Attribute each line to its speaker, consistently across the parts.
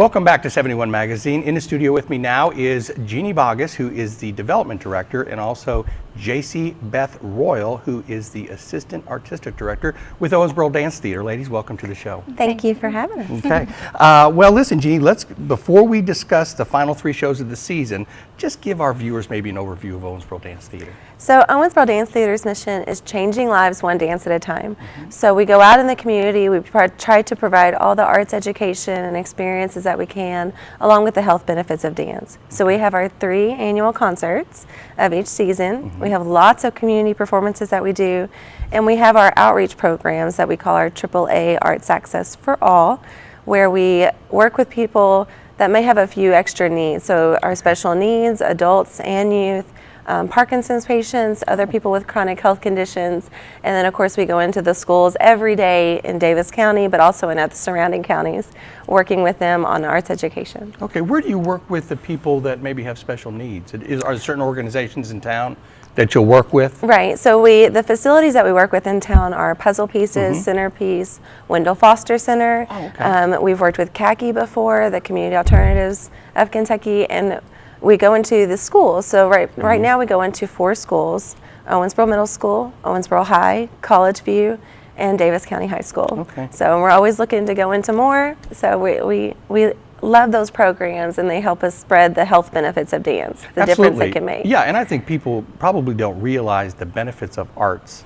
Speaker 1: Welcome back to 71 Magazine. In the studio with me now is Jeannie Boggess, who is the development director, and also JC Beth Royal, who is the assistant artistic director with Owensboro Dance Theater. Ladies, welcome to the show.
Speaker 2: Thank you for having us.
Speaker 1: Okay. Well, listen, Jeannie, before we discuss the final 3 shows of the season, just give our viewers maybe an overview of Owensboro Dance Theater.
Speaker 2: So Owensboro Dance Theater's mission is changing lives one dance at a time. So we go out in the community, we try to provide all the arts education and experiences that we can, along with the health benefits of dance. So we have our 3 annual concerts of each season. We have lots of community performances that we do, and we have our outreach programs that we call our AAA Arts Access for All, where we work with people that may have a few extra needs. So our special needs, adults and youth, Parkinson's patients, other people with chronic health conditions, and then of course we go into the schools every day in Davis County, but also in other surrounding counties, working with them on arts education.
Speaker 1: Okay, where do you work with the people that maybe have special needs? Are there certain organizations in town that you'll work with?
Speaker 2: Right, so the facilities that we work with in town are Puzzle Pieces, Centerpiece, Wendell Foster Center.
Speaker 1: Oh, okay.
Speaker 2: We've worked with CACI before, the Community Alternatives of Kentucky, and we go into the schools. So right now we go into 4 schools: Owensboro Middle School, Owensboro High, College View, and Davis County High School.
Speaker 1: Okay.
Speaker 2: So we're always looking to go into more. So we love those programs, and they help us spread the health benefits of dance, the difference they can make.
Speaker 1: Yeah, and I think people probably don't realize the benefits of arts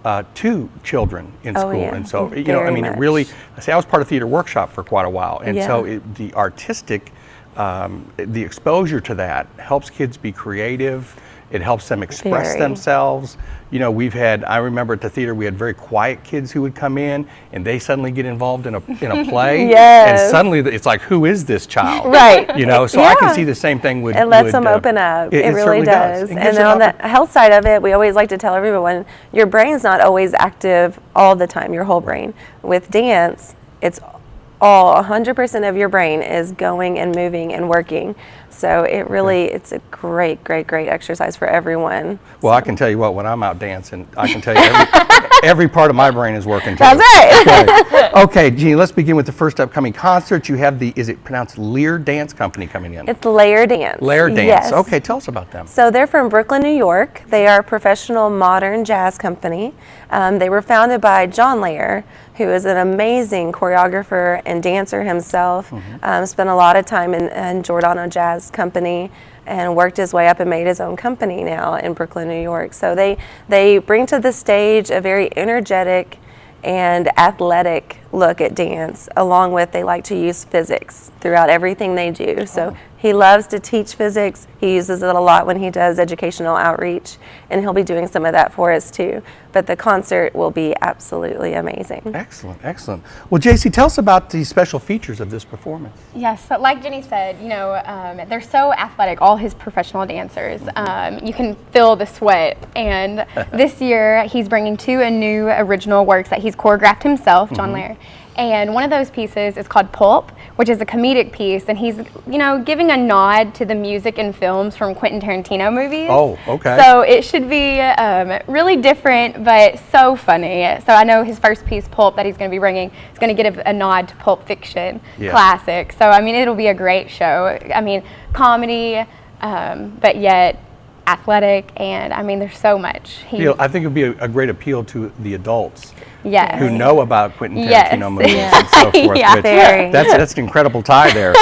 Speaker 1: to children in school.
Speaker 2: Yeah.
Speaker 1: And so,
Speaker 2: Very
Speaker 1: it really, I was part of theater workshop for quite a while. And
Speaker 2: Yeah.
Speaker 1: so the artistic, the exposure to that helps kids be creative. It helps them express
Speaker 2: Very.
Speaker 1: themselves. I remember at the theater we had very quiet kids who would come in and they suddenly get involved in a play.
Speaker 2: Yes.
Speaker 1: And suddenly it's like, who is this child?
Speaker 2: Right.
Speaker 1: So I can
Speaker 2: Yeah.
Speaker 1: see the same thing with.
Speaker 2: It lets them open up. It really
Speaker 1: certainly
Speaker 2: does.
Speaker 1: It
Speaker 2: And
Speaker 1: gives
Speaker 2: then
Speaker 1: them
Speaker 2: on the health side of it, we always like to tell everyone, your brain's not always active all the time, your whole brain. With dance, it's all 100% of your brain is going and moving and working. So it's a great exercise for everyone.
Speaker 1: Well, I can tell you what, when I'm out dancing, I can tell you every part of my brain is working too.
Speaker 2: That's right.
Speaker 1: Okay, Jeannie, let's begin with the first upcoming concert. You have is it pronounced Lear Dance Company coming in?
Speaker 2: It's Layer Dance.
Speaker 1: Lair Dance.
Speaker 2: Yes.
Speaker 1: Okay, tell us about them.
Speaker 2: So they're from Brooklyn, New York. They are a professional modern jazz company. They were founded by John Layer, who is an amazing choreographer and dancer himself. Spent a lot of time in Giordano Jazz Company and worked his way up and made his own company now in Brooklyn, New York. So they bring to the stage a very energetic and athletic look at dance, along with they like to use physics throughout everything they do. So he loves to teach physics. He uses it a lot when he does educational outreach, and he'll be doing some of that for us too. But the concert will be absolutely amazing.
Speaker 1: Excellent, excellent. Well, JC, tell us about the special features of this performance.
Speaker 3: Yes, so like Jenny said, they're so athletic, all his professional dancers. You can feel the sweat. And this year, he's bringing 2 new original works that he's choreographed himself, John Lair. And one of those pieces is called Pulp, which is a comedic piece, and he's, giving a nod to the music and films from Quentin Tarantino movies.
Speaker 1: Oh, okay.
Speaker 3: So it should be really different, but so funny. So I know his first piece, Pulp, that he's going to be bringing is going to get a nod to Pulp Fiction classic. So, it'll be a great show. Comedy, but yet athletic, and there's so much.
Speaker 1: I think it would be a great appeal to the adults.
Speaker 3: Yes.
Speaker 1: Who know about Quentin Tarantino movies and so forth.
Speaker 2: Very.
Speaker 1: That's an incredible tie there.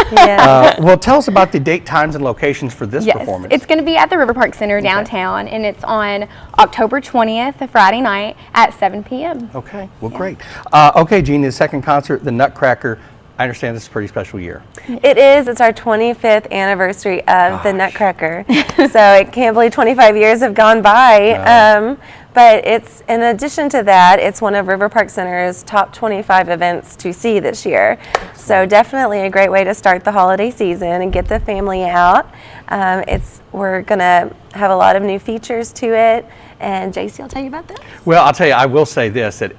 Speaker 1: Well, tell us about the date, times, and locations for this performance.
Speaker 3: It's going to be at the River Park Center downtown, and it's on October 20th, a Friday night at 7 p.m.
Speaker 1: Okay, well, great. Okay, Jeannie, the second concert, the Nutcracker. I understand this is a pretty special year.
Speaker 2: It is. It's our 25th anniversary of the Nutcracker. So I can't believe 25 years have gone by.
Speaker 1: No.
Speaker 2: But it's, in addition to that, it's one of River Park Center's top 25 events to see this year. So definitely a great way to start the holiday season and get the family out. We're going to have a lot of new features to it. And JC will tell you about that.
Speaker 1: Well, I'll tell you, I will say this, that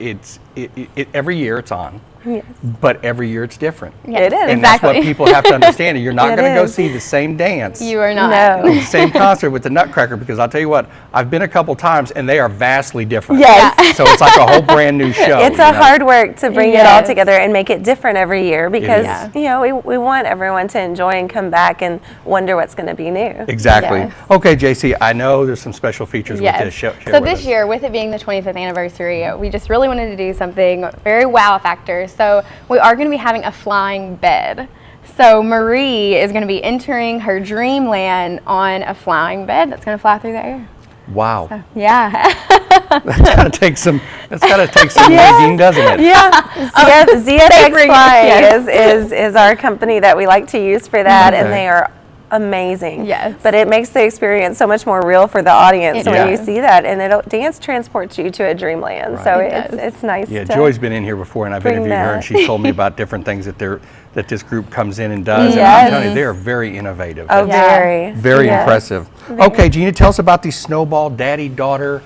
Speaker 1: every year it's on.
Speaker 2: Yes.
Speaker 1: but every year it's different.
Speaker 2: It is.
Speaker 1: And that's what
Speaker 3: Exactly.
Speaker 1: people have to understand. You're not
Speaker 2: It
Speaker 1: going to go
Speaker 2: is.
Speaker 1: see the same dance.
Speaker 3: You are not.
Speaker 2: No.
Speaker 1: The same concert with the Nutcracker, because I'll tell you what, I've been a couple times and they are vastly different.
Speaker 2: Yes.
Speaker 1: So it's like a whole brand new show.
Speaker 2: It's
Speaker 1: you
Speaker 2: a
Speaker 1: know?
Speaker 2: hard work to bring it all
Speaker 3: Yes.
Speaker 2: together and make it different every year because,
Speaker 1: is.
Speaker 2: you know, we want everyone to enjoy and come back and wonder what's going to be new.
Speaker 1: Exactly.
Speaker 3: Yes.
Speaker 1: Okay, JC, I know there's some special features with this show.
Speaker 3: So this year, with it being the 25th anniversary, we just really wanted to do something very wow factor. So we are going to be having a flying bed. So Marie is going to be entering her dreamland on a flying bed that's going to fly through the air.
Speaker 1: Wow.
Speaker 3: Yeah.
Speaker 1: That's gotta take some rigging, doesn't it?
Speaker 2: Yeah, ZFX
Speaker 3: bring it,
Speaker 2: Fly
Speaker 3: yes.
Speaker 2: is our company that we like to use for that,
Speaker 1: Okay.
Speaker 2: and they are amazing.
Speaker 3: Yes.
Speaker 2: But it makes the experience so much more real for the audience
Speaker 3: It
Speaker 2: when you
Speaker 3: does.
Speaker 2: see that, and dance transports you to a dreamland.
Speaker 1: Right.
Speaker 2: So
Speaker 3: It
Speaker 2: it's
Speaker 3: does.
Speaker 2: it's nice.
Speaker 1: Yeah,
Speaker 2: to
Speaker 1: Joy's been in here before, and I've
Speaker 2: bring
Speaker 1: interviewed her, and
Speaker 2: that.
Speaker 1: she told me about different things that this group comes in and does. And
Speaker 2: Yes.
Speaker 1: I'm telling you, they are very innovative.
Speaker 2: Oh,
Speaker 1: That's
Speaker 2: very,
Speaker 1: very
Speaker 2: yes.
Speaker 1: impressive. Okay, Gina, tell us about the Snowball Daddy-Daughter.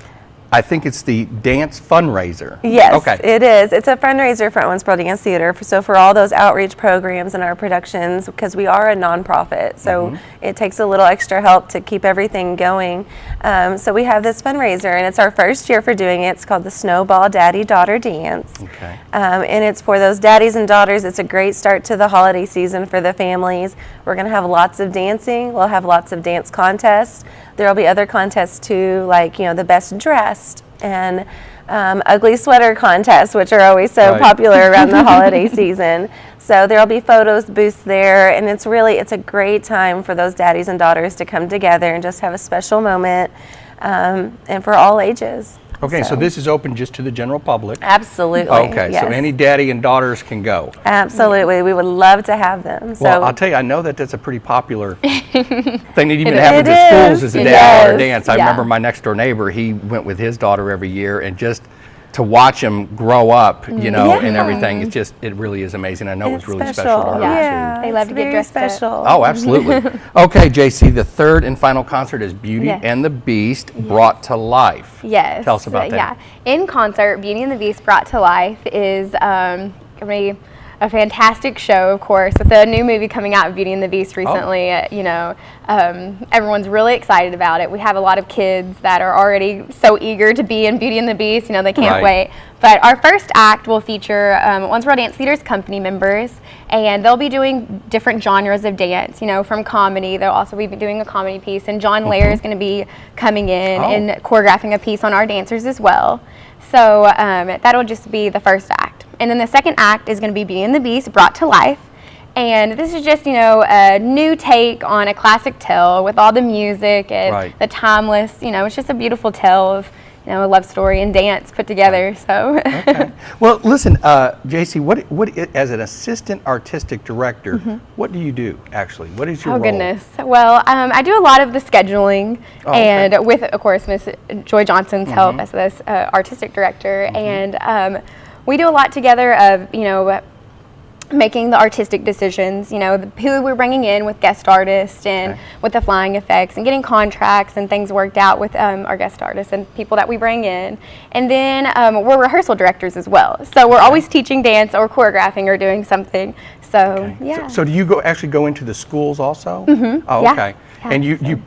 Speaker 1: I think it's the dance fundraiser.
Speaker 2: Yes,
Speaker 1: Okay.
Speaker 2: it is. It's a fundraiser for Owensboro Dance Theater. So for all those outreach programs and our productions, because we are a nonprofit, so it takes a little extra help to keep everything going. So we have this fundraiser, and it's our first year for doing it. It's called the Snowball Daddy-Daughter Dance.
Speaker 1: Okay.
Speaker 2: And it's for those daddies and daughters. It's a great start to the holiday season for the families. We're going to have lots of dancing. We'll have lots of dance contests. There will be other contests too, like, you know, the best dressed and ugly sweater contests, which are always so
Speaker 1: Right.
Speaker 2: popular around the holiday season. So there'll be photos booths there, and it's a great time for those daddies and daughters to come together and just have a special moment, and for all ages.
Speaker 1: Okay, so this is open just to the general public.
Speaker 2: Absolutely.
Speaker 1: Okay, so
Speaker 2: yes.
Speaker 1: any daddy and daughters can go.
Speaker 2: Absolutely, we would love to have them. So
Speaker 1: Well, I'll tell you, I know that's a pretty popular thing that even happens
Speaker 2: It
Speaker 1: at schools
Speaker 2: is.
Speaker 1: is a
Speaker 2: It
Speaker 1: daddy-daughter
Speaker 2: is.
Speaker 1: dance. I
Speaker 3: Yeah.
Speaker 1: remember my next door neighbor, he went with his daughter every year, and just to watch him grow up, you know, and everything, it really is amazing. I know it was
Speaker 2: it's
Speaker 1: really special to her
Speaker 2: Yeah,
Speaker 1: too.
Speaker 3: They love
Speaker 2: it's
Speaker 3: to get
Speaker 2: very
Speaker 3: dressed up.
Speaker 2: special.
Speaker 1: Oh, absolutely. Okay, JC, the third and final concert is Beauty
Speaker 3: Yes.
Speaker 1: and the Beast brought to life.
Speaker 3: Yes.
Speaker 1: Tell us about that.
Speaker 3: Yeah. In concert, Beauty and the Beast Brought to Life is going to be a fantastic show, of course, with the new movie coming out, Beauty and the Beast, recently. Everyone's really excited about it. We have a lot of kids that are already so eager to be in Beauty and the Beast. You know, they can't
Speaker 1: Right.
Speaker 3: wait. But our first act will feature Owensboro Dance Theater's company members, and they'll be doing different genres of dance, you know, from comedy. They'll also be doing a comedy piece, and John Lair is going to be coming in
Speaker 1: Oh.
Speaker 3: and choreographing a piece on our dancers as well. So that'll just be the first act. And then the second act is going to be Beauty and the Beast Brought to Life. And this is just, you know, a new take on a classic tale with all the music and
Speaker 1: Right.
Speaker 3: the timeless, you know, it's just a beautiful tale of, you know, a love story and dance put together. So
Speaker 1: Okay. Well, listen, JC, as an assistant artistic director, what do you do actually? What is your
Speaker 3: Oh
Speaker 1: role?
Speaker 3: goodness. Well, I do a lot of the scheduling,
Speaker 1: Oh, okay.
Speaker 3: and with, of course, Miss Joy Johnson's help as this artistic director, and we do a lot together of, you know, making the artistic decisions, you know, who we're bringing in with guest artists and
Speaker 1: Okay.
Speaker 3: with the flying effects, and getting contracts and things worked out with our guest artists and people that we bring in. And then we're rehearsal directors as well. So we're always teaching dance or choreographing or doing something. So,
Speaker 1: Okay.
Speaker 3: yeah.
Speaker 1: So do you actually go into the schools also? Mm-hmm. Oh,
Speaker 3: Yeah.
Speaker 1: okay.
Speaker 3: Yeah,
Speaker 1: And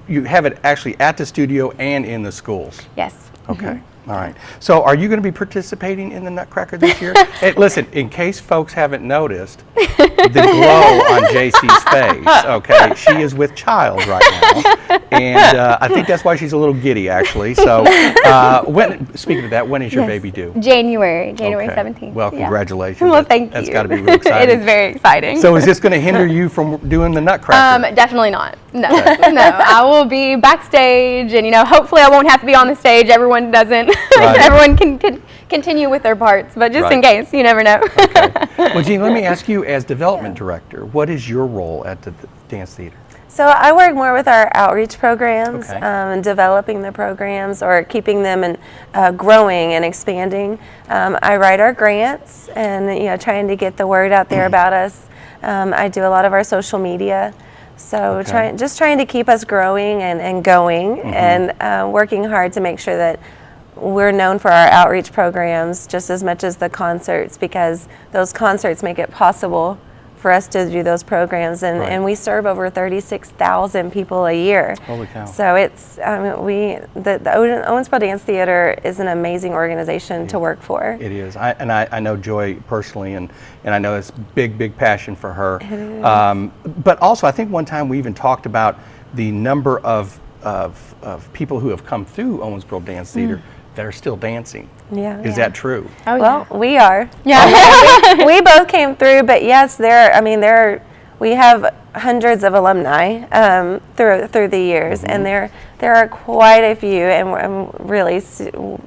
Speaker 1: you have it actually at the studio and in the schools.
Speaker 3: Yes.
Speaker 1: Okay. All right. So are you going to be participating in the Nutcracker this year? Hey, listen, in case folks haven't noticed, the glow on JC's face, okay, she is with child right now. And I think that's why she's a little giddy, actually. So speaking of that, when is your
Speaker 3: Yes.
Speaker 1: baby due?
Speaker 3: January
Speaker 1: Okay.
Speaker 3: 17th.
Speaker 1: Well,
Speaker 3: Yeah.
Speaker 1: congratulations.
Speaker 3: Well, thank you.
Speaker 1: That's got to be real exciting.
Speaker 3: It is very exciting.
Speaker 1: So is this going to hinder you from doing the Nutcracker?
Speaker 3: Definitely not. No, no. I will be backstage, and, you know, hopefully I won't have to be on the stage. Everyone doesn't.
Speaker 1: Right.
Speaker 3: Everyone can continue with their parts, but just in
Speaker 1: Right.
Speaker 3: case, you never know.
Speaker 1: Okay. Well, Jean, let me ask you, as development director, what is your role at the dance theater?
Speaker 2: So I work more with our outreach programs,
Speaker 1: Okay.
Speaker 2: and developing the programs or keeping them and growing and expanding. I write our grants and, you know, trying to get the word out there about us. I do a lot of our social media. So
Speaker 1: Okay.
Speaker 2: trying to keep us growing and going, and working hard to make sure that we're known for our outreach programs just as much as the concerts, because those concerts make it possible for us to do those programs, and,
Speaker 1: Right.
Speaker 2: and we serve over 36,000 people a year.
Speaker 1: Holy cow.
Speaker 2: So it's the Owensboro Dance Theater is an amazing organization to work for.
Speaker 1: It is. I know Joy personally, and I know it's big passion for her.
Speaker 2: It is.
Speaker 1: But also, I think one time we even talked about the number of people who have come through Owensboro Dance Theater that are still dancing.
Speaker 2: Yeah.
Speaker 1: Is that true?
Speaker 3: Oh,
Speaker 2: Well, we are.
Speaker 3: yeah.
Speaker 2: We both came through, but yes, we have hundreds of alumni through the years, and there are quite a few, and really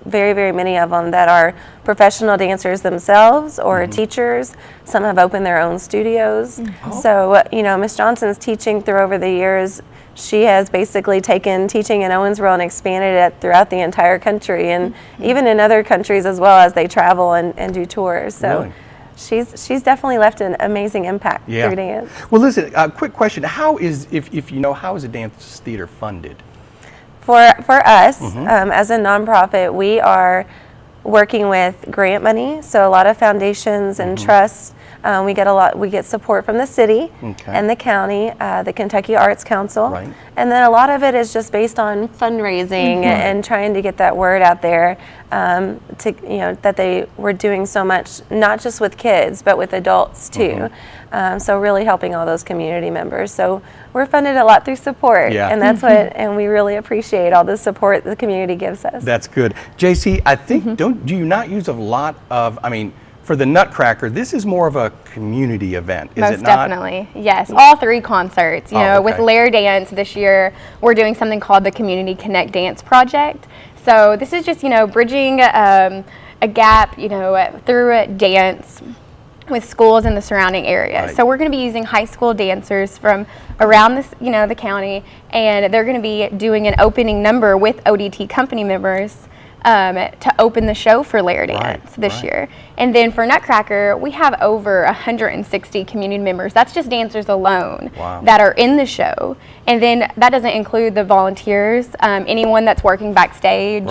Speaker 2: very many of them that are professional dancers themselves or teachers. Some have opened their own studios. So Miss Johnson's teaching through over the years. She has basically taken teaching in Owensboro and expanded it throughout the entire country, and even in other countries as well, as they travel and do tours. So
Speaker 1: Really?
Speaker 2: she's definitely left an amazing impact through dance.
Speaker 1: Well, listen, quick question. How is, if you know, how is a dance theater funded?
Speaker 2: For us, as a nonprofit, we are working with grant money, so a lot of foundations and trusts. We get support from the city and the county, the Kentucky Arts Council,
Speaker 1: Right.
Speaker 2: and then a lot of it is just based on fundraising and trying to get that word out there, that they were doing so much, not just with kids, but with adults too. So really helping all those community members. So we're funded a lot through support, and that's and we really appreciate all the support the community gives us.
Speaker 1: That's good. JC, I think, do you not use a lot of, for the Nutcracker, this is more of a community event, is
Speaker 3: Most
Speaker 1: it not?
Speaker 3: definitely, yes. All 3 concerts. With
Speaker 1: okay.
Speaker 3: Lair Dance this year, we're doing something called the Community Connect Dance Project. So this is just, bridging a gap, through dance with schools in the surrounding area.
Speaker 1: Right.
Speaker 3: So we're going to be using high school dancers from around this, the county, and they're going to be doing an opening number with ODT company members to open the show for Lair Dance this year. And then for Nutcracker, we have over 160 community members. That's just dancers alone that are in the show. And then that doesn't include the volunteers, anyone that's working backstage,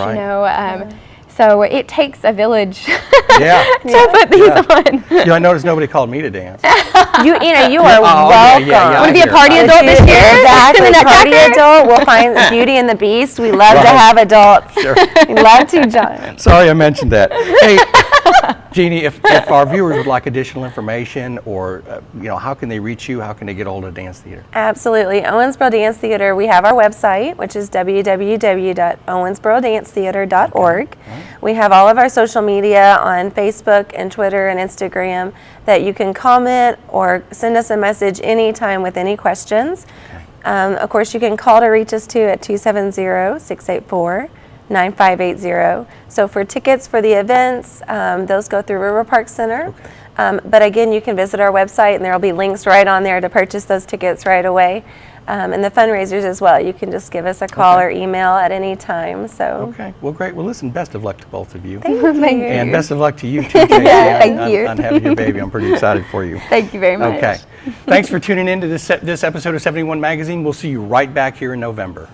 Speaker 3: So it takes a village to put these on.
Speaker 1: I noticed nobody called me to dance.
Speaker 2: You are welcome.
Speaker 3: Want to be a party adult this year?
Speaker 2: Exactly.
Speaker 3: In the
Speaker 2: Party
Speaker 3: Nutcracker?
Speaker 2: adult. We'll find Beauty and the Beast. We love to have adults.
Speaker 1: Sure.
Speaker 2: We love to, John.
Speaker 1: Sorry I mentioned that. Hey, Jeannie, if our viewers would like additional information, or how can they reach you? How can they get hold of Dance Theater?
Speaker 2: Absolutely. Owensboro Dance Theater, we have our website, which is www.owensborodanctheater.org. We have all of our social media on Facebook and Twitter and Instagram that you can comment or send us a message anytime with any questions. Of course, you can call to reach us too at 270-684-9580. So for tickets for the events, those go through River Park Center. But again, you can visit our website, and there will be links right on there to purchase those tickets right away. And the fundraisers as well. You can just give us a call or email at any time. So.
Speaker 1: Okay. Well, great. Well, listen, best of luck to both of you.
Speaker 2: Thank you.
Speaker 1: And best of luck to you too, JC.
Speaker 3: Thank you.
Speaker 1: On having your baby. I'm pretty excited for you.
Speaker 3: Thank you very much.
Speaker 1: Okay. Thanks for tuning in to this episode of 71 Magazine. We'll see you right back here in November.